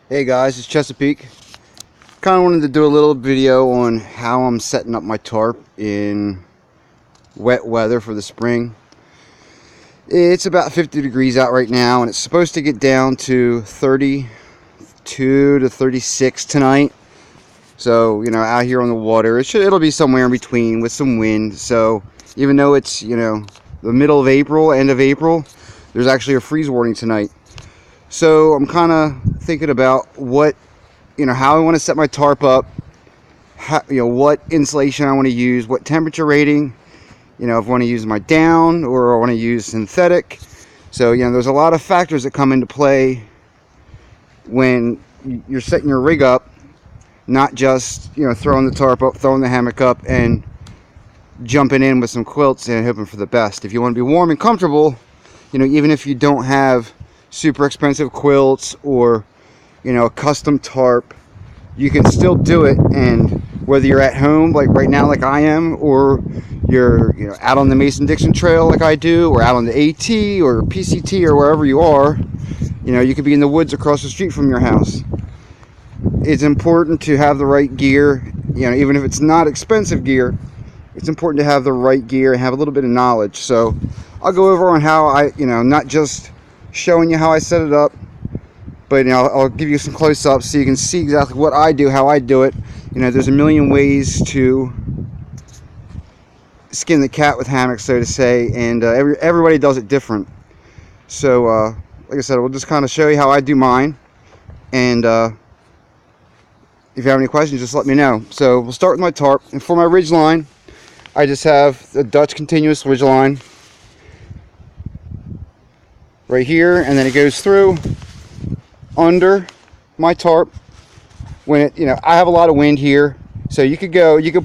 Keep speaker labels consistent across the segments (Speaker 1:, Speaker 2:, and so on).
Speaker 1: Hey guys, it's Chesapeake. Kind of wanted to do a little video on how I'm setting up my tarp in wet weather for the spring. It's about 50 degrees out right now, and it's supposed to get down to 32 to 36 tonight. So, you know, out here on the water, it'll be somewhere in between with some wind. So, even though it's, you know, the middle of April, end of April, there's actually a freeze warning tonight. So I'm kind of thinking about what, you know, how I want to set my tarp up, how, you know, what insulation I want to use, what temperature rating, you know, if I want to use my down or I want to use synthetic. So, you know, there's a lot of factors that come into play when you're setting your rig up, not just, you know, throwing the tarp up, throwing the hammock up and jumping in with some quilts and hoping for the best. If you want to be warm and comfortable, you know, even if you don't have super expensive quilts or, you know, a custom tarp, you can still do it. And whether you're at home like right now like I am, or you're, you know, out on the Mason-Dixon trail like I do, or out on the AT or PCT or wherever you are, you know, you could be in the woods across the street from your house. It's important to have the right gear. You know, even if it's not expensive gear, it's important to have the right gear and have a little bit of knowledge. So I'll go over on how I, you know, not just showing you how I set it up, but, you know, I'll give you some close-ups so you can see exactly what I do, how I do it. You know, there's a million ways to skin the cat with hammocks, so to say, and everybody does it different. So like I said, we'll just kind of show you how I do mine, and if you have any questions, just let me know. So we'll start with my tarp, and for my ridge line, I just have the Dutch continuous ridge line right here, and then it goes through under my tarp. When it, you know, I have a lot of wind here, so you could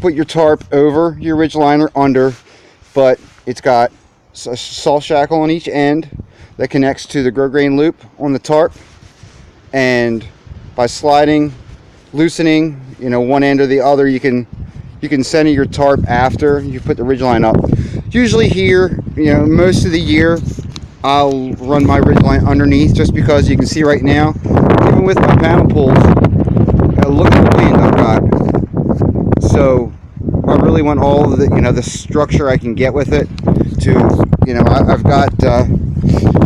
Speaker 1: put your tarp over your ridge line or under, but it's got a saw shackle on each end that connects to the grosgrain loop on the tarp, and by sliding, loosening, you know, one end or the other, you can center your tarp after you put the ridge line up. Usually here, you know, most of the year I'll run my ridge line underneath, just because you can see right now, even with my panel pulls, look at the wind I've got. So I really want all of the, you know, the structure I can get with it. To, you know, I've got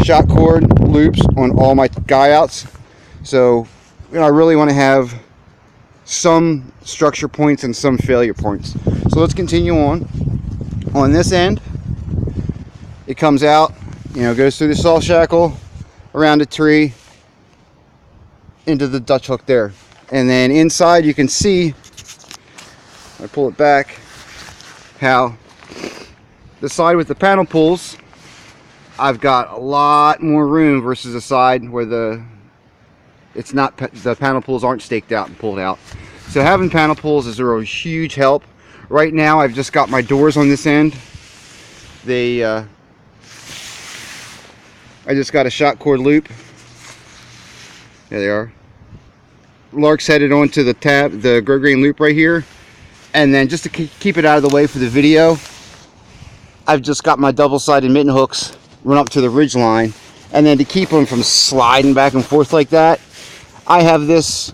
Speaker 1: shot cord loops on all my guy outs. So, you know, I really want to have some structure points and some failure points. So let's continue on. On this end, it comes out, you know, goes through the saw shackle, around a tree, into the Dutch hook there. And then inside you can see, I pull it back, how the side with the panel pulls, I've got a lot more room versus the side where the panel pulls aren't staked out and pulled out. So having panel pulls is a huge help. Right now I've just got my doors on this end. I just got a shot cord loop. There they are. Lark's headed onto the grosgrain loop right here. And then just to keep it out of the way for the video, I've just got my double-sided mitten hooks run up to the ridge line. And then to keep them from sliding back and forth like that, I have this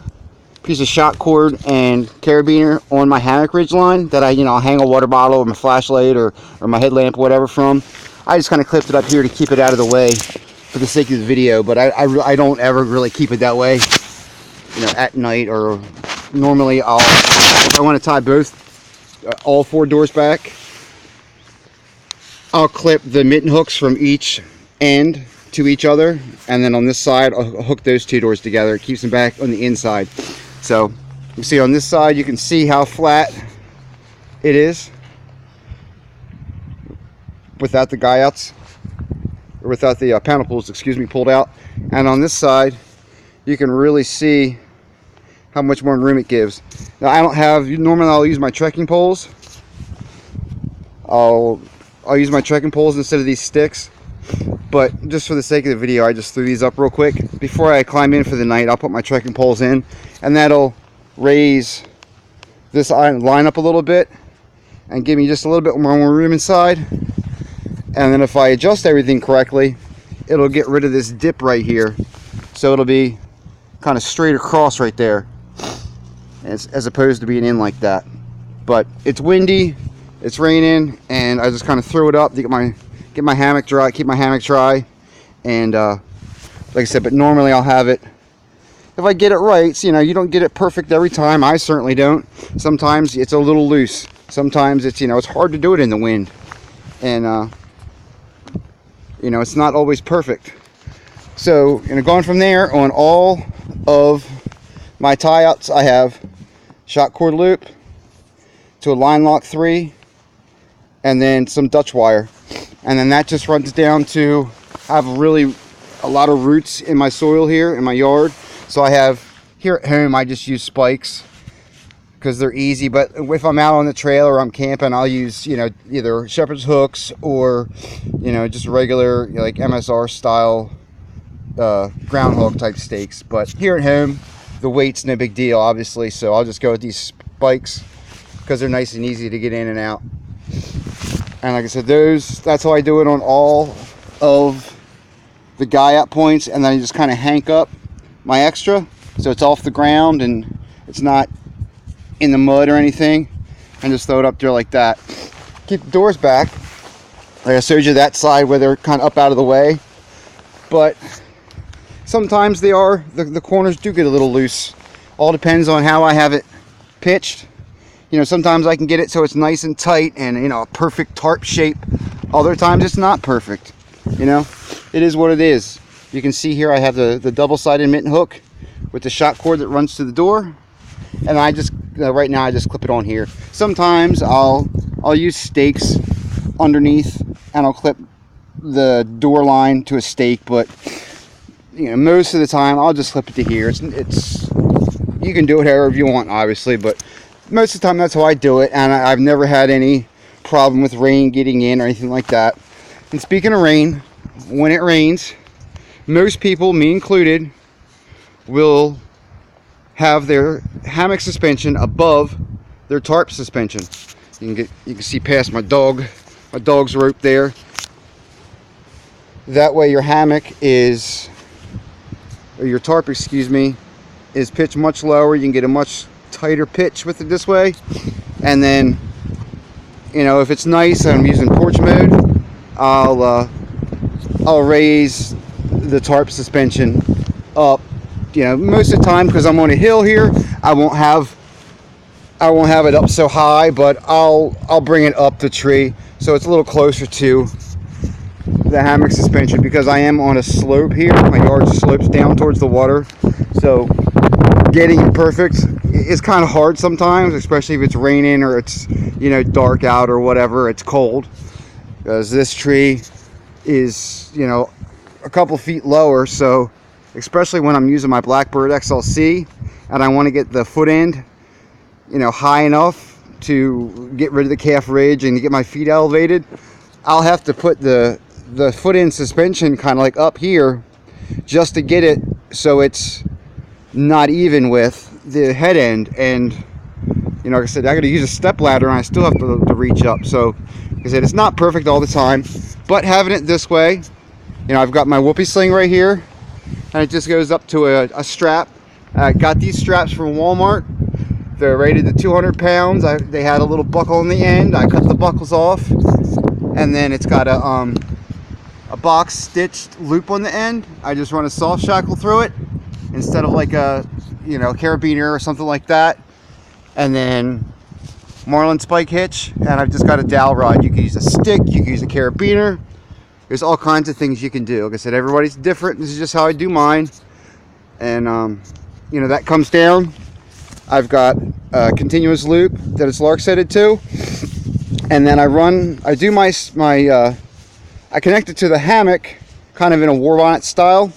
Speaker 1: piece of shot cord and carabiner on my hammock ridge line that I'll hang a water bottle or my flashlight or my headlamp or whatever from. I just kind of clipped it up here to keep it out of the way for the sake of the video, but I don't ever really keep it that way, you know, at night. Or normally if I want to tie all four doors back, I'll clip the mitten hooks from each end to each other, and then on this side I'll hook those two doors together. It keeps them back on the inside. So you see on this side, you can see how flat it is without the guy outs, or without the panel pulls, excuse me, pulled out. And on this side, you can really see how much more room it gives. Now I don't have, normally I'll use my trekking poles. I'll use my trekking poles instead of these sticks, but just for the sake of the video, I just threw these up real quick. Before I climb in for the night, I'll put my trekking poles in, and that'll raise this line up a little bit and give me just a little bit more room inside. And then if I adjust everything correctly, it'll get rid of this dip right here. So it'll be kind of straight across right there, as opposed to being in like that. But it's windy, it's raining, and I just kind of throw it up to get my hammock dry, keep my hammock dry. And like I said, but normally I'll have it, if I get it right. So, you know, you don't get it perfect every time. I certainly don't. Sometimes it's a little loose. Sometimes it's, you know, it's hard to do it in the wind, and you know, it's not always perfect. So, you know, going from there, on all of my tie outs, I have shot cord loop to a line lock 3, and then some Dutch wire, and then that just runs down to, I have really a lot of roots in my soil here in my yard. So I have, here at home, I just use spikes because they're easy. But if I'm out on the trail or I'm camping, I'll use, you know, either shepherd's hooks or, you know, just regular, you know, like MSR style ground hog type stakes. But here at home, the weight's no big deal, obviously, so I'll just go with these spikes because they're nice and easy to get in and out. And like I said, that's how I do it on all of the guy out points, and then I just kind of hank up my extra so it's off the ground and it's not in the mud or anything, and just throw it up there like that. Keep the doors back, like I showed you that side where they're kind of up out of the way, but sometimes they are, the corners do get a little loose. All depends on how I have it pitched. You know, sometimes I can get it so it's nice and tight and, you know, a perfect tarp shape. Other times it's not perfect. You know, it is what it is. You can see here I have the double-sided mitten hook with the shot cord that runs to the door, and I just right now I just clip it on here. Sometimes I'll use stakes underneath and I'll clip the door line to a stake, but you know, most of the time I'll just clip it to here. It's you can do it however you want, obviously, but most of the time that's how I do it, and I've never had any problem with rain getting in or anything like that. And speaking of rain, when it rains, most people, me included, will have their hammock suspension above their tarp suspension. You can see past my dog's rope there. That way your hammock is, or your tarp, excuse me, is pitched much lower. You can get a much tighter pitch with it this way. And then, you know, if it's nice and I'm using porch mode, I'll raise the tarp suspension up. You know, most of the time, because I'm on a hill here, I won't have it up so high, but I'll bring it up the tree so it's a little closer to the hammock suspension, because I am on a slope here. My yard slopes down towards the water, so getting it perfect is kind of hard sometimes, especially if it's raining or it's, you know, dark out or whatever, it's cold, because this tree is, you know, a couple feet lower. So especially when I'm using my Blackbird XLC and I want to get the foot end, you know, high enough to get rid of the calf ridge and to get my feet elevated, I'll have to put the foot end suspension kind of like up here just to get it so it's not even with the head end. And you know, like I said, I got to use a step ladder and I still have to reach up. So like I said, it's not perfect all the time, but having it this way, you know, I've got my whoopee sling right here, and it just goes up to a strap. I got these straps from Walmart. They're rated to 200 pounds. They had a little buckle on the end. I cut the buckles off, and then it's got a box stitched loop on the end. I just run a soft shackle through it instead of like a, you know, carabiner or something like that. And then Marlin spike hitch, and I've just got a dowel rod. You can use a stick, you can use a carabiner. There's all kinds of things you can do. Like I said, everybody's different. This is just how I do mine. And you know, that comes down. I've got a continuous loop that it's lark setted to, and then I connect it to the hammock kind of in a war bonnet style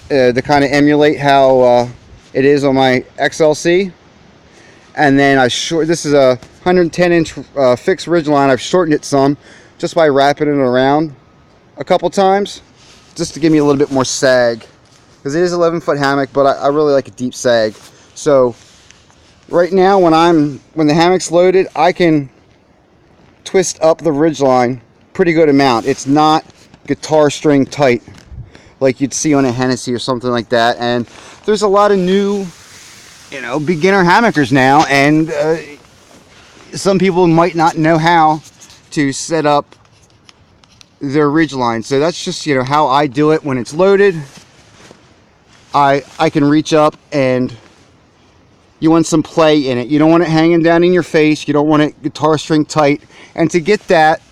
Speaker 1: to kind of emulate how it is on my XLC. And then this is a 110-inch fixed ridge line. I've shortened it some just by wrapping it around a couple times, just to give me a little bit more sag, because it is 11-foot hammock, but I really like a deep sag. So right now, when the hammock's loaded, I can twist up the ridge line pretty good amount. It's not guitar string tight, like you'd see on a Hennessy or something like that. And there's a lot of new, you know, beginner hammockers now, and some people might not know how to set up their ridgeline. So that's just, you know, how I do it. When it's loaded, I can reach up, and you want some play in it. You don't want it hanging down in your face. You don't want it guitar string tight. And to get that,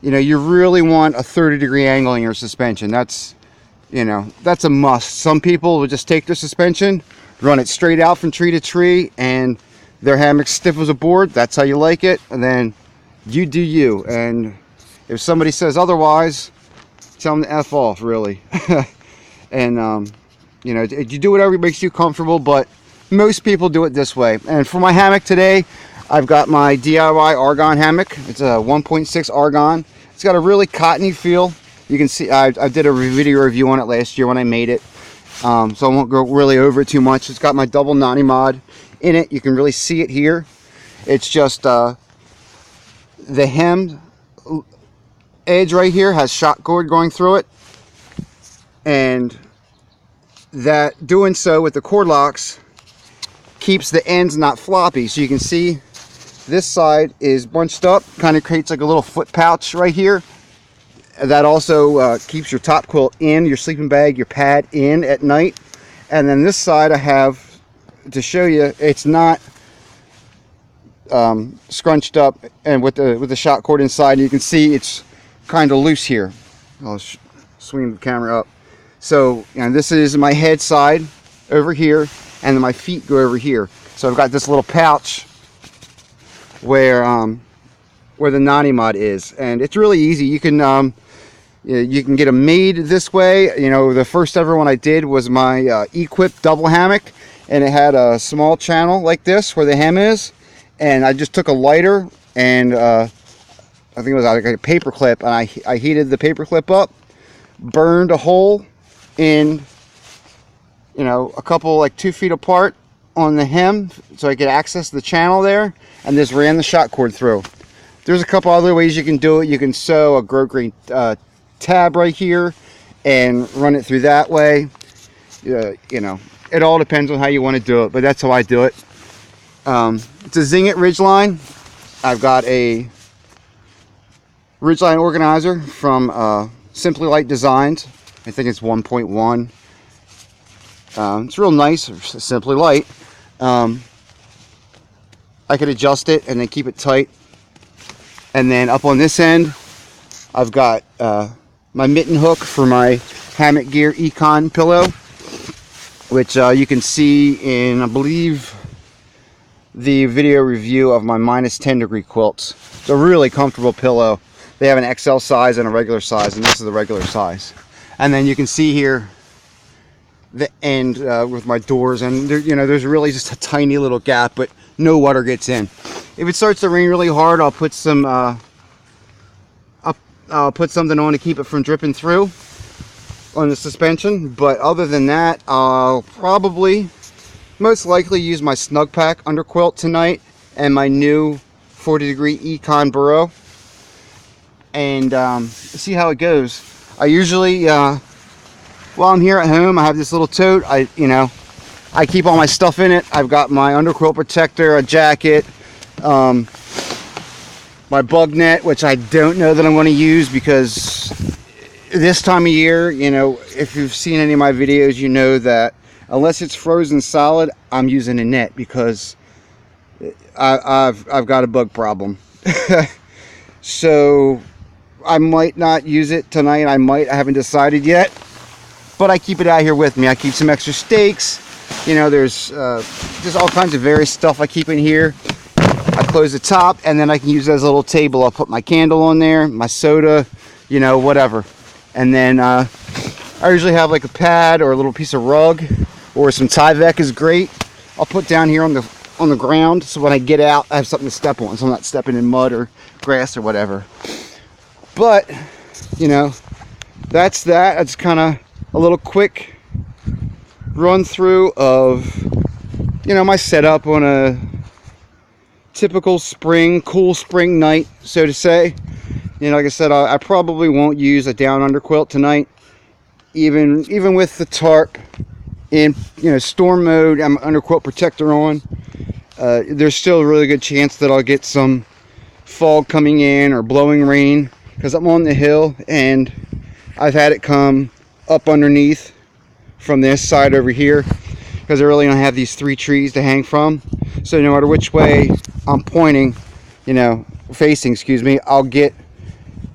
Speaker 1: you know, you really want a 30-degree angle in your suspension. That's, you know, that's a must. Some people will just take their suspension, run it straight out from tree to tree, and their hammock's stiff as a board. That's how you like it. And then you do you. And if somebody says otherwise, tell them to F off, really. And, you know, you do whatever makes you comfortable, but most people do it this way. And for my hammock today, I've got my DIY argon hammock. It's a 1.6 argon. It's got a really cottony feel. You can see I did a video review on it last year when I made it, so I won't go really over it too much. It's got my double nani mod in it. You can really see it here. It's just the hem edge right here has shot cord going through it, and that doing so with the cord locks keeps the ends not floppy. So you can see this side is bunched up, kind of creates like a little foot pouch right here. That also keeps your top quilt in, your sleeping bag, your pad in at night. And then this side I have to show you, it's not scrunched up and with the shot cord inside. You can see it's kind of loose here. I'll swing the camera up. So, you know, this is my head side over here, and then my feet go over here. So I've got this little pouch where the nani mod is, and it's really easy. You can get them made this way. You know, the first ever one I did was my Equip double hammock, and it had a small channel like this where the hem is, and I just took a lighter and I think it was like a paper clip, and I heated the paper clip up, burned a hole in, you know, a couple like 2 feet apart on the hem so I could access the channel there, and just ran the shot cord through. There's a couple other ways you can do it. You can sew a grosgrain tab right here and run it through that way. You know, it all depends on how you want to do it, but that's how I do it. It's a Zing It ridgeline. I've got a ridgeline organizer from Simply Light Designs. I think it's 1.1. It's real nice, Simply Light. I could adjust it and then keep it tight. And then up on this end, I've got my mitten hook for my Hammock Gear Econ pillow, which you can see in, I believe, the video review of my minus 10-degree quilts. It's a really comfortable pillow. They have an XL size and a regular size, and this is the regular size. And then you can see here the end with my doors, and there, you know, there's really just a tiny little gap, but no water gets in. If it starts to rain really hard, I'll put some I'll put something on to keep it from dripping through on the suspension. But other than that, I'll probably most likely use my Snugpak under quilt tonight and my new 40-degree Econ burrow, and see how it goes. I usually while I'm here at home, I have this little tote. I keep all my stuff in it. I've got my underquilt protector, a jacket, my bug net, which I don't know that I'm going to use because this time of year, you know, if you've seen any of my videos, you know that unless it's frozen solid, I'm using a net because I've got a bug problem. So I might not use it tonight. I haven't decided yet, but I keep it out here with me. I keep some extra stakes. You know, there's just all kinds of various stuff I keep in here. I close the top, and then I can use it as a little table. I'll put my candle on there, my soda, you know, whatever. And then I usually have like a pad or a little piece of rug, or some Tyvek is great. I'll put down here on the ground, so when I get out, I have something to step on, so I'm not stepping in mud or grass or whatever. But, you know, that's that. That's kind of a little quick run through of, you know, my setup on a typical spring, cool spring night, so to say. You know, like I said, I probably won't use a down under quilt tonight. even with the tarp in, you know, storm mode, I'm under quilt protector on, there's still a really good chance that I'll get some fog coming in or blowing rain, because I'm on the hill and I've had it come up underneath from this side over here, because I really don't have these 3 trees to hang from. So no matter which way I'm pointing, you know, facing, excuse me, I'll get,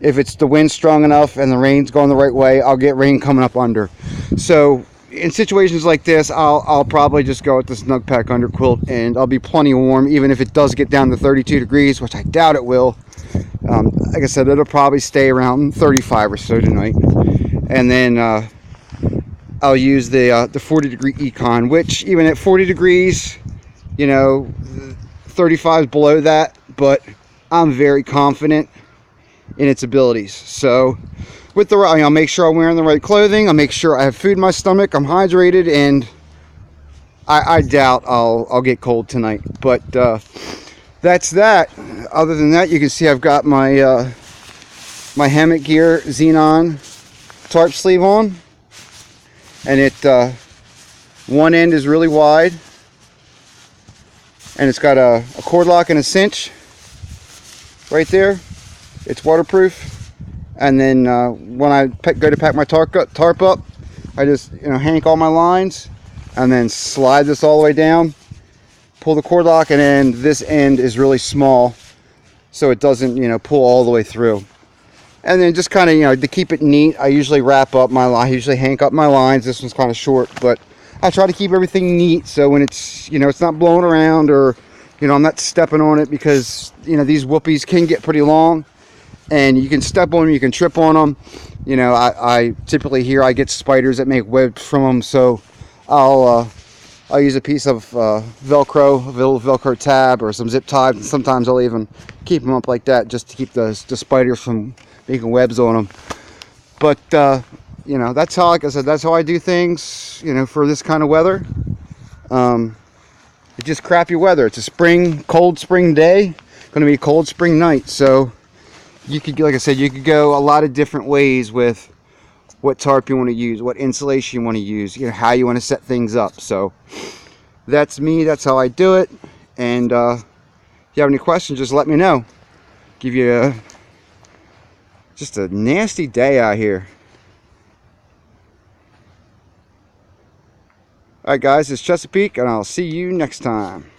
Speaker 1: if it's the wind strong enough and the rain's going the right way, I'll get rain coming up under. So in situations like this, I'll probably just go with the Snugpak under quilt, and I'll be plenty warm, even if it does get down to 32 degrees, which I doubt it will. Like I said, it'll probably stay around 35 or so tonight. And then I'll use the 40 degree econ, which even at 40 degrees, you know, 35 is below that, but I'm very confident in its abilities. So with the, I'll make sure I'm wearing the right clothing, I'll make sure I have food in my stomach, I'm hydrated, and I doubt I'll get cold tonight. But that's that. Other than that, you can see I've got my my Hammock Gear Xenon tarp sleeve on, and it one end is really wide, and it's got a cord lock and a cinch right there. It's waterproof. And then when I go to pack my tarp up, I just, you know, hank all my lines and then slide this all the way down, pull the cord lock, and then this end is really small so it doesn't, you know, pull all the way through. And then just kind of, you know, to keep it neat, I usually wrap up my line, I usually hank up my lines. This one's kind of short, but I try to keep everything neat so when it's, you know, it's not blowing around, or, you know, I'm not stepping on it, because, you know, these whoopies can get pretty long and you can step on them, you can trip on them. You know, I typically here I get spiders that make webs from them, so I'll use a piece of Velcro, a little Velcro tab or some zip ties, and sometimes I'll even keep them up like that just to keep the spiders from making webs on them. But you know, that's how, like I said, that's how I do things, you know, for this kind of weather. It's just crappy weather. It's a spring, cold spring day, going to be a cold spring night, so you could, like I said, you could go a lot of different ways with what tarp you want to use, what insulation you want to use, you know, how you want to set things up. So that's me, that's how I do it. And if you have any questions, just let me know. Give you just a nasty day out here. Alright guys, it's Chesapeake, and I'll see you next time.